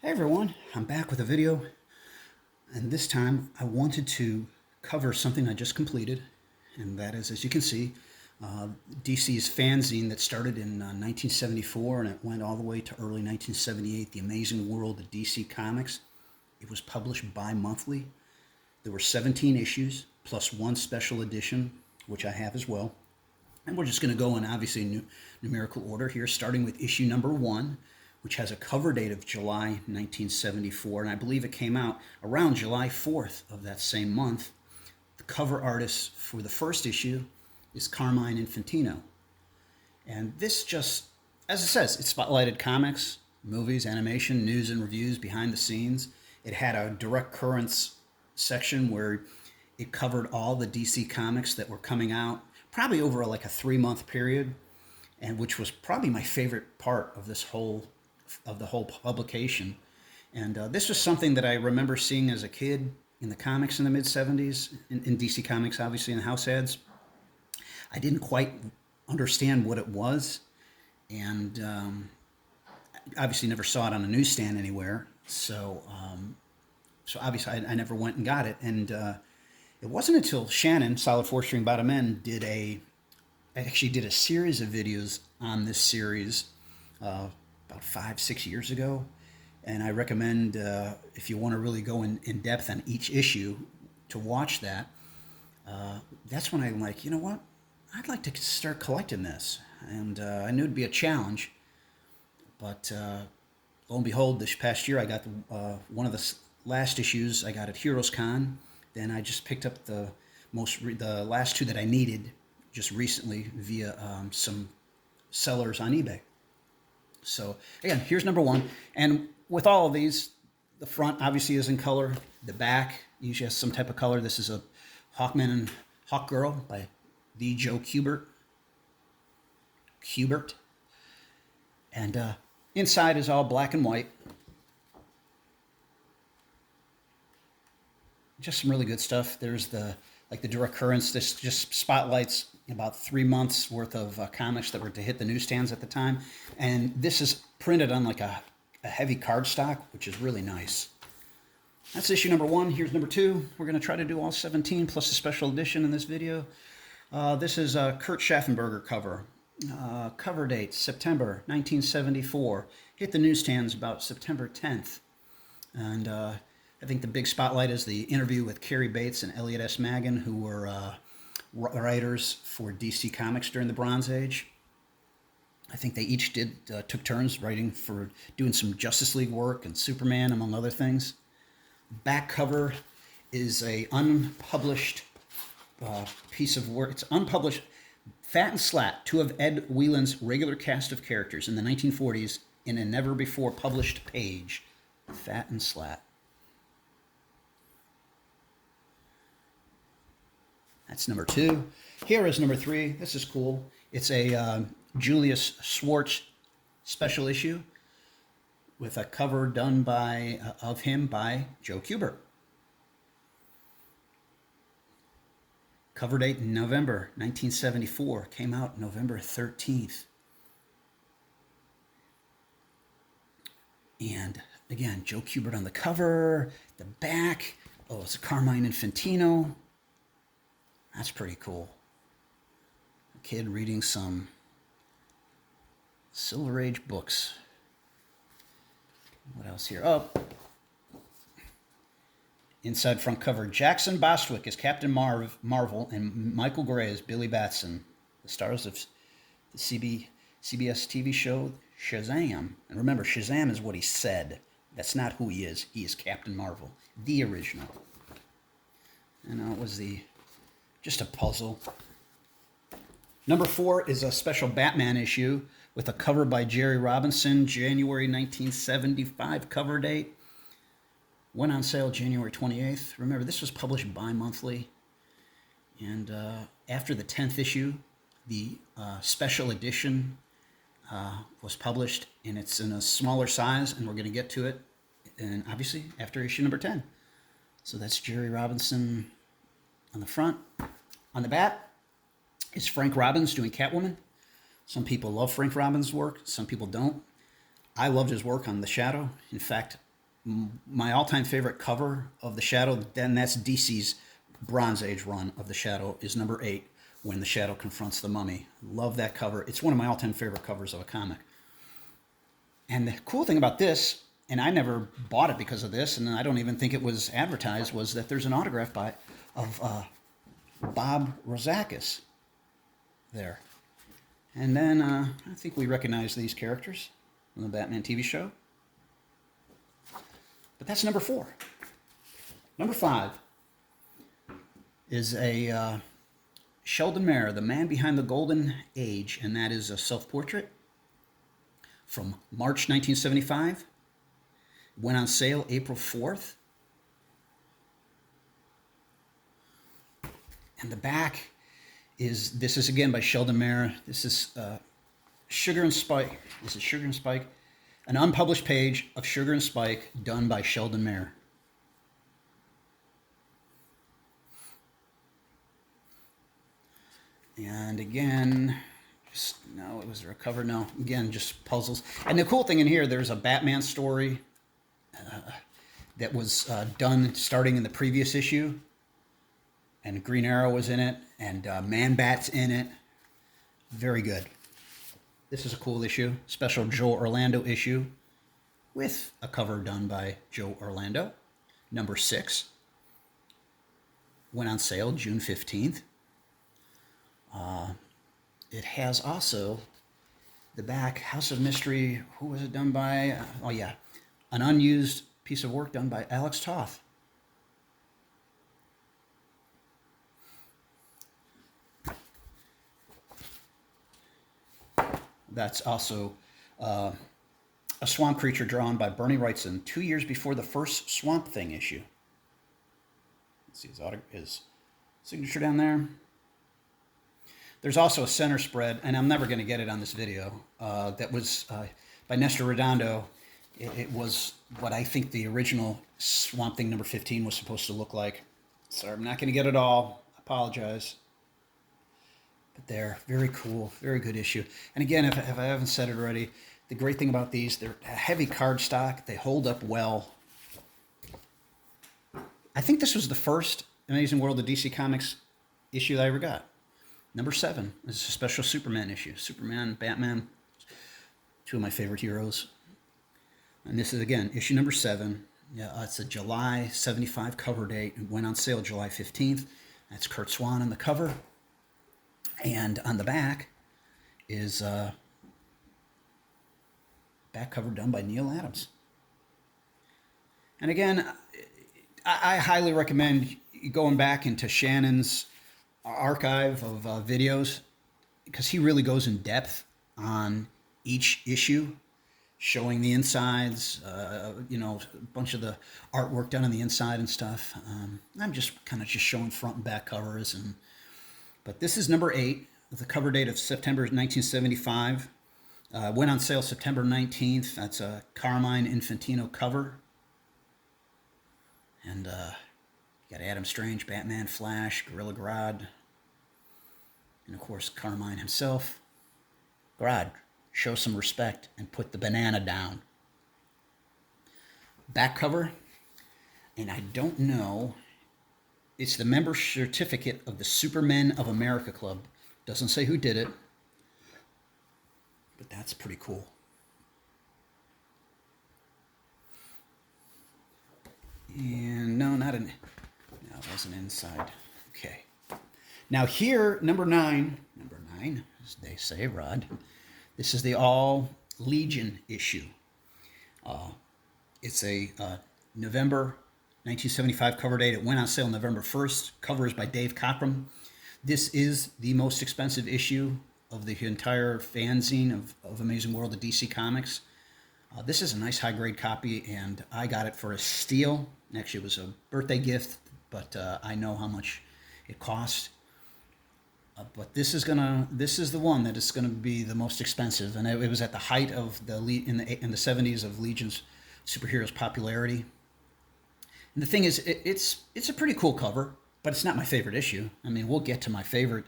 Hey everyone, I'm back with a video, and this time I wanted to cover something I just completed, and that is, as you can see, DC's fanzine that started in 1974 and it went all the way to early 1978, The Amazing World of DC Comics. It was published bi-monthly. There were 17 issues plus one special edition, which I have as well. And we're just going to go in obviously numerical order here, starting with issue number 1, which has a cover date of July 1974, and I believe it came out around July 4th of that same month. The cover artist for the first issue is Carmine Infantino. And this just, as it says, it spotlighted comics, movies, animation, news and reviews, behind the scenes. It had a direct currents section where it covered all the DC comics that were coming out, probably over like a 3-month period, and which was probably my favorite part of the whole publication. And this was something that I remember seeing as a kid in the comics in the mid-70s, in DC Comics, obviously, in house ads. I didn't quite understand what it was, and obviously never saw it on a newsstand anywhere. So obviously I never went and got it. And it wasn't until Shannon, Solid 4-String Bottom End, actually did a series of videos on this series about 5-6 years ago. And I recommend, if you want to really go in depth on each issue, to watch that. That's when I'm like, you know what? I'd like to start collecting this. And I knew it'd be a challenge. But lo and behold, this past year I got one of the last issues I got at Heroes Con. Then I just picked up the last two that I needed just recently via some sellers on eBay. So again, here's number 1. And with all of these, the front obviously is in color. The back usually has some type of color. This is a Hawkman and Hawkgirl by the Joe Kubert. And inside is all black and white. Just some really good stuff. There's the direct currents. This just spotlights about 3 months worth of comics that were to hit the newsstands at the time. And this is printed on like a heavy cardstock, which is really nice. That's issue number 1. Here's number 2. We're going to try to do all 17 plus a special edition in this video. This is a Kurt Schaffenberger cover. Cover date, September 1974. Hit the newsstands about September 10th. And I think the big spotlight is the interview with Cary Bates and Elliot S. Maggin, who were writers for DC Comics during the Bronze Age. I think they each took turns writing for doing some Justice League work and Superman, among other things. Back cover is a unpublished piece of work. It's unpublished, Fat and Slat, 2 of Ed Whelan's regular cast of characters in the 1940s in a never-before published page. Fat and Slat. That's number 2. Here is number 3. This is cool. It's a Julius Schwartz special issue with a cover done of him by Joe Kubert. Cover date November 1974. Came out November 13th. And again, Joe Kubert on the cover. The back. Oh, it's a Carmine Infantino. That's pretty cool. A kid reading some Silver Age books. What else here? Oh, inside front cover. Jackson Bostwick as Captain Marvel and Michael Gray as Billy Batson, the stars of the CBS TV show Shazam. And remember, Shazam is what he said. That's not who he is. He is Captain Marvel, the original. And it was just a puzzle. Number 4 is a special Batman issue with a cover by Jerry Robinson, January 1975 cover date. Went on sale January 28th. Remember, this was published bi-monthly. And after the 10th issue, the special edition was published, and it's in a smaller size, and we're going to get to it, and obviously after issue number 10. So that's Jerry Robinson on the front. On the back is Frank Robbins doing Catwoman. Some people love Frank Robbins' work. Some people don't. I loved his work on The Shadow. In fact, my all-time favorite cover of the Shadow, then that's DC's Bronze Age run of the Shadow, is number 8, when the Shadow confronts the Mummy. Love that cover. It's one of my all-time favorite covers of a comic. And the cool thing about this, and I never bought it because of this, and I don't even think it was advertised, was that there's an autograph of Bob Rozakis there. And then I think we recognize these characters from the Batman TV show. But that's number 4. Number 5 is a Sheldon Mayer, the man behind the golden age, and that is a self-portrait from March 1975. Went on sale April 4th. And the back this is again by Sheldon Mayer. This is Sugar and Spike. This is Sugar and Spike. An unpublished page of Sugar and Spike done by Sheldon Mayer. And again, no, it was a cover. No, again, just puzzles. And the cool thing in here, there's a Batman story that was done starting in the previous issue. And Green Arrow was in it, and Man-Bat's in it. Very good. This is a cool issue, special Joe Orlando issue with a cover done by Joe Orlando. Number 6. Went on sale June 15th. It has also the back, House of Mystery. Who was it done by? Oh, yeah. An unused piece of work done by Alex Toth. That's also a swamp creature drawn by Bernie Wrightson 2 years before the first Swamp Thing issue. Let's see his signature down there. There's also a center spread, and I'm never going to get it on this video, that was by Nestor Redondo. It was what I think the original Swamp Thing number 15 was supposed to look like. So I'm not going to get it all. I apologize. But they're very cool, very good issue. And again, if I haven't said it already, the great thing about these, they're heavy cardstock. They hold up well. I think this was the first Amazing World of DC Comics issue that I ever got. Number 7 is a special Superman issue. Superman, Batman, 2 of my favorite heroes. And this is, again, issue number 7. Yeah, it's a July 75 cover date. It went on sale July 15th. That's Kurt Swan on the cover. And on the back is back cover done by Neil Adams. And again, I highly recommend going back into Shannon's archive of videos, because he really goes in depth on each issue, showing the insides, a bunch of the artwork done on the inside and stuff. I'm just kind of just showing front and back covers. But this is number 8, with the cover date of September 1975. Went on sale September 19th. That's a Carmine Infantino cover. And you got Adam Strange, Batman, Flash, Gorilla Grodd, and of course Carmine himself. Grodd, show some respect and put the banana down. Back cover, and I don't know, it's the member certificate of the Supermen of America Club. Doesn't say who did it, but that's pretty cool. And no, it wasn't inside. Okay. Now here, number 9, as they say, Rod, this is the All Legion issue. It's a November 1975 cover date. It went on sale November 1st. Cover is by Dave Cockrum. This is the most expensive issue of the entire fanzine of Amazing World of DC Comics. This is a nice high-grade copy, and I got it for a steal. Actually, it was a birthday gift, but I know how much it cost. But this is the one that is gonna be the most expensive, and it was at the height of in the 70s of Legion's superheroes popularity. And the thing is, it's a pretty cool cover, but it's not my favorite issue. I mean, we'll get to my favorite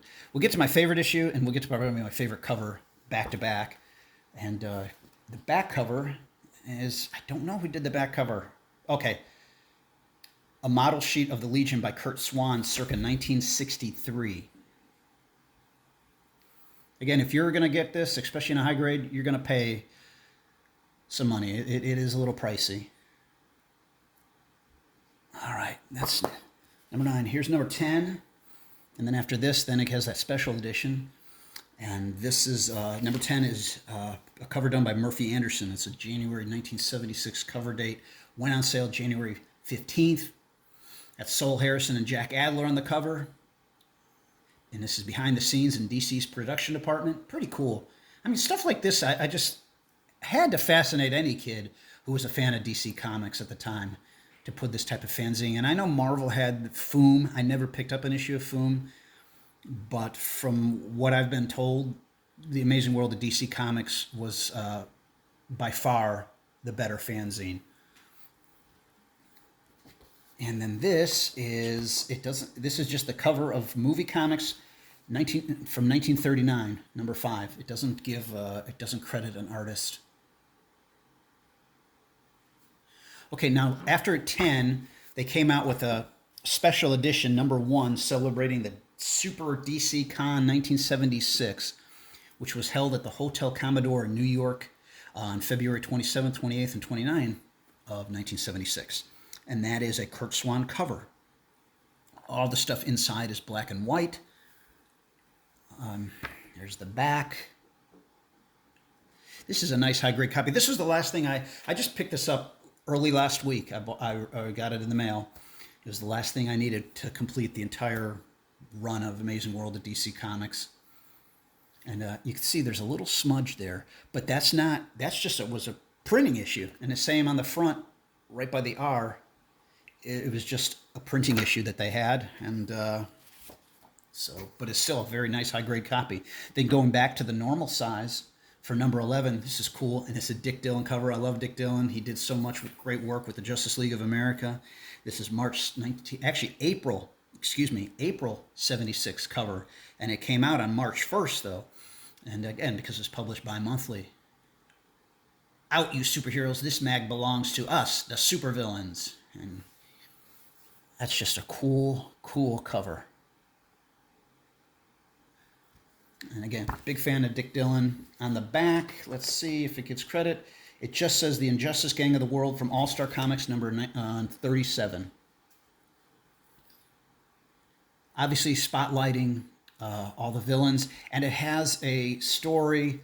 issue, and we'll get to probably my favorite cover back to back. And the back cover is, I don't know who did the back cover. Okay, a model sheet of the Legion by Kurt Swan, circa 1963. Again, if you're going to get this, especially in a high grade, you're going to pay some money. It is a little pricey. All right, that's number 9. Here's number 10. And then after this, then it has that special edition. And this is, number 10 is a cover done by Murphy Anderson. It's a January 1976 cover date. Went on sale January 15th. That's Sol Harrison and Jack Adler on the cover. And this is behind the scenes in DC's production department. Pretty cool. I mean, stuff like this, I just had to fascinate any kid who was a fan of DC Comics at the time to put this type of fanzine. And I know Marvel had Foom. I never picked up an issue of Foom. But from what I've been told, The Amazing World of DC Comics was by far the better fanzine. And then this is, this is just the cover of Movie Comics from 1939, number 5. It doesn't give, it doesn't credit an artist. Okay, now after 10, they came out with a special edition, number 1, celebrating the Super DC Con 1976, which was held at the Hotel Commodore in New York on February 27th, 28th, and 29th of 1976. And that is a Kurt Swan cover. All the stuff inside is black and white. There's the back. This is a nice high-grade copy. This was the last thing I just picked this up early last week. I got it in the mail. It was the last thing I needed to complete the entire run of Amazing World of DC Comics. And you can see there's a little smudge there, but that's just, it was a printing issue. And the same on the front, right by the R, it was just a printing issue that they had. And but it's still a very nice high-grade copy. Then going back to the normal size for number 11, this is cool. And it's a Dick Dillon cover. I love Dick Dillon. He did so much great work with the Justice League of America. This is April 76 cover. And it came out on March 1st, though. And again, because it's published bi-monthly. Out, you superheroes. This mag belongs to us, the supervillains. And that's just a cool, cool cover. And again, big fan of Dick Dillon. On the back, let's see if it gets credit. It just says the Injustice Gang of the World from All-Star Comics number 37. Obviously spotlighting all the villains. And it has a story,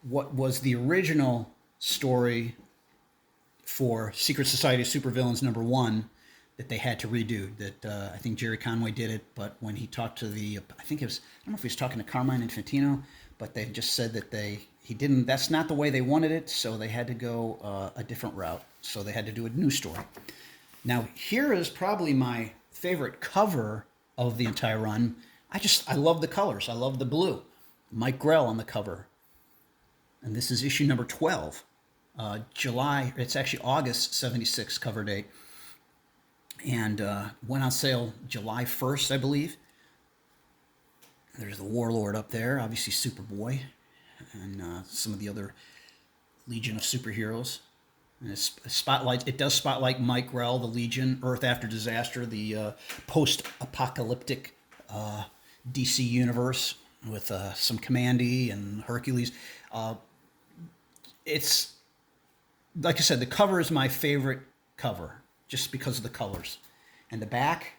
what was the original story for Secret Society of Supervillains number 1 that they had to redo. That I think Jerry Conway did it, but when he talked to I don't know if he was talking to Carmine Infantino, but they just said that that's not the way they wanted it, so they had to go a different route. So they had to do a new story. Now, here is probably my favorite cover of the entire run. I love the colors. I love the blue. Mike Grell on the cover. And this is issue number 12. It's actually August 76 cover date. And went on sale July 1st, I believe. There's the Warlord up there, obviously Superboy, and some of the other Legion of superheroes. And it does spotlight Mike Grell, the Legion, Earth After Disaster, the post-apocalyptic DC universe with some Commandy and Hercules. It's, like I said, the cover is my favorite cover, just because of the colors. And the back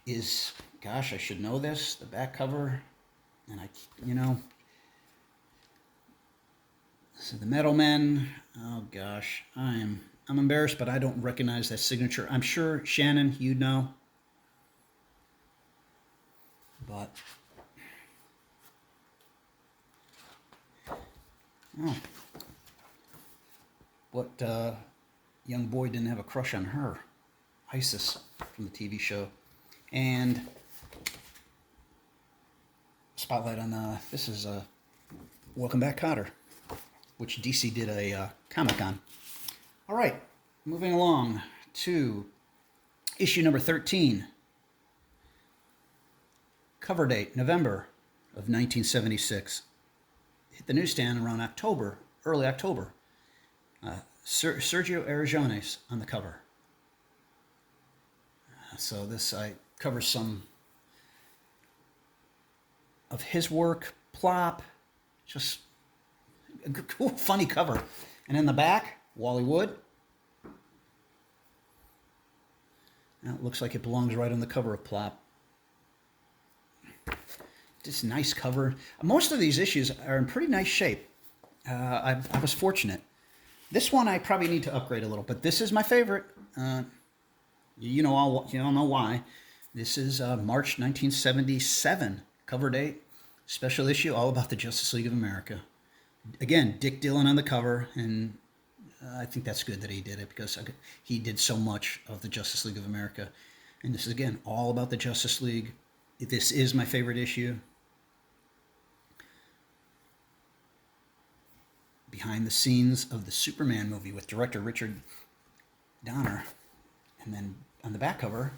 is, gosh, I should know this, the back cover, and so the Metal Men, oh gosh, I'm embarrassed, but I don't recognize that signature. I'm sure, Shannon, you know. But, what young boy didn't have a crush on her? Isis from the TV show. And spotlight on this is Welcome Back, Kotter, which DC did a comic on. All right, moving along to issue number 13. Cover date, November of 1976. Hit the newsstand around early October. Sergio Aragones on the cover. So this I cover some of his work, plop, just a cool, funny cover. And in the back, Wally Wood. Now it looks like it belongs right on the cover of Plop. Just nice cover. Most of these issues are in pretty nice shape. I was fortunate. This one I probably need to upgrade a little, but this is my favorite. You all know why. This is March 1977 cover date, special issue, all about the Justice League of America. Again, Dick Dillon on the cover, and I think that's good that he did it because he did so much of the Justice League of America. And this is, again, all about the Justice League. This is my favorite issue. Behind the scenes of the Superman movie with director Richard Donner. And then on the back cover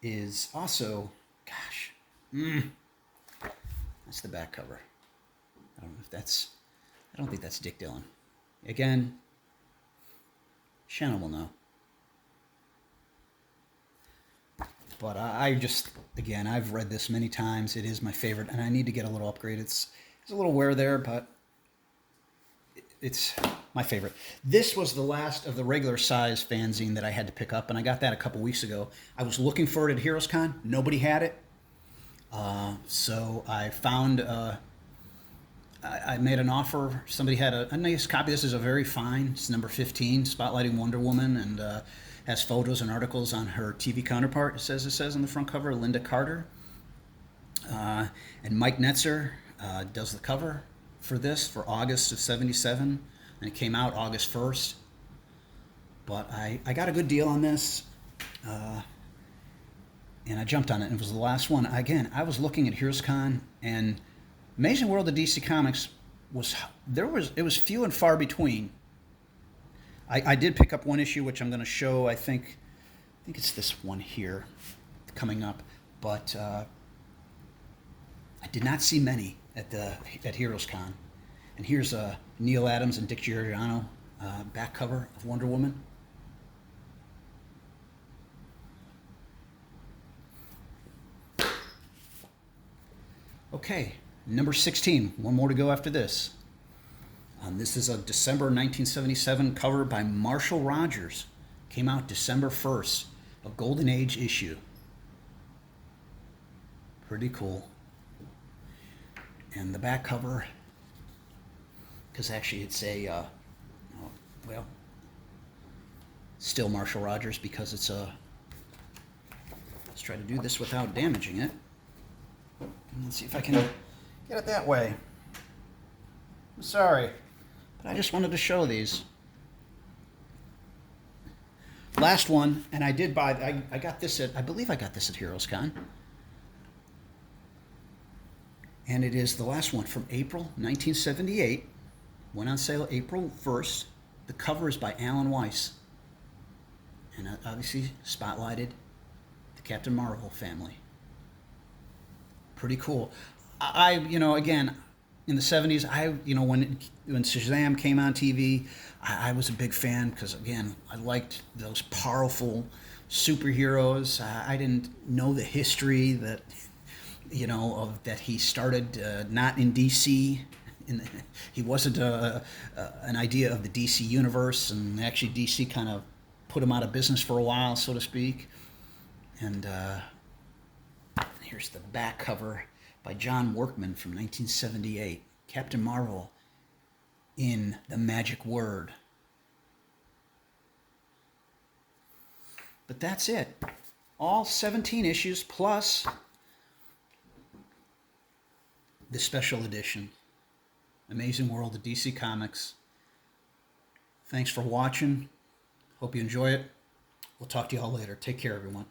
is also, that's the back cover. I don't think that's Dick Dillon. Again, Shannon will know. But I've read this many times. It is my favorite, and I need to get a little upgrade. It's a little wear there, but it's my favorite. This was the last of the regular size fanzine that I had to pick up, and I got that a couple weeks ago. I was looking for it at Heroes Con. Nobody had it. So I found, I made an offer. Somebody had a nice copy. This is a very fine, it's number 15, spotlighting Wonder Woman, and has photos and articles on her TV counterpart, it says on the front cover, Linda Carter. And Mike Netzer does the cover for this for August of 77, and it came out August 1st. But I got a good deal on this, and I jumped on it, and it was the last one. Again, I was looking at Heroes Con, and Amazing World of DC Comics it was few and far between. I did pick up one issue, which I'm going to show. I think it's this one here coming up, but I did not see many at Heroes Con. And here's Neil Adams and Dick Giordano back cover of Wonder Woman. Okay, number 16. One more to go after this. This is a December 1977 cover by Marshall Rogers. Came out December 1st, a Golden Age issue. Pretty cool. And the back cover, because actually it's still Marshall Rogers, because it's let's try to do this without damaging it. Let's see if I can get it that way. I'm sorry, but I just wanted to show these. Last one, and I did buy, I got this I believe I got this at Heroes Con. And it is the last one from April 1978. Went on sale April 1st. The cover is by Alan Weiss. And obviously spotlighted the Captain Marvel family. Pretty cool. Again, in the 70s, when Shazam came on TV, I was a big fan because, again, I liked those powerful superheroes. I didn't know the history that, that he started not in DC. He wasn't an idea of the DC universe, and actually DC kind of put him out of business for a while, so to speak. And here's the back cover by John Workman from 1978. Captain Marvel in the Magic Word. But that's it. All 17 issues plus the special edition. Amazing World of DC Comics. Thanks for watching. Hope you enjoy it. We'll talk to you all later. Take care, everyone.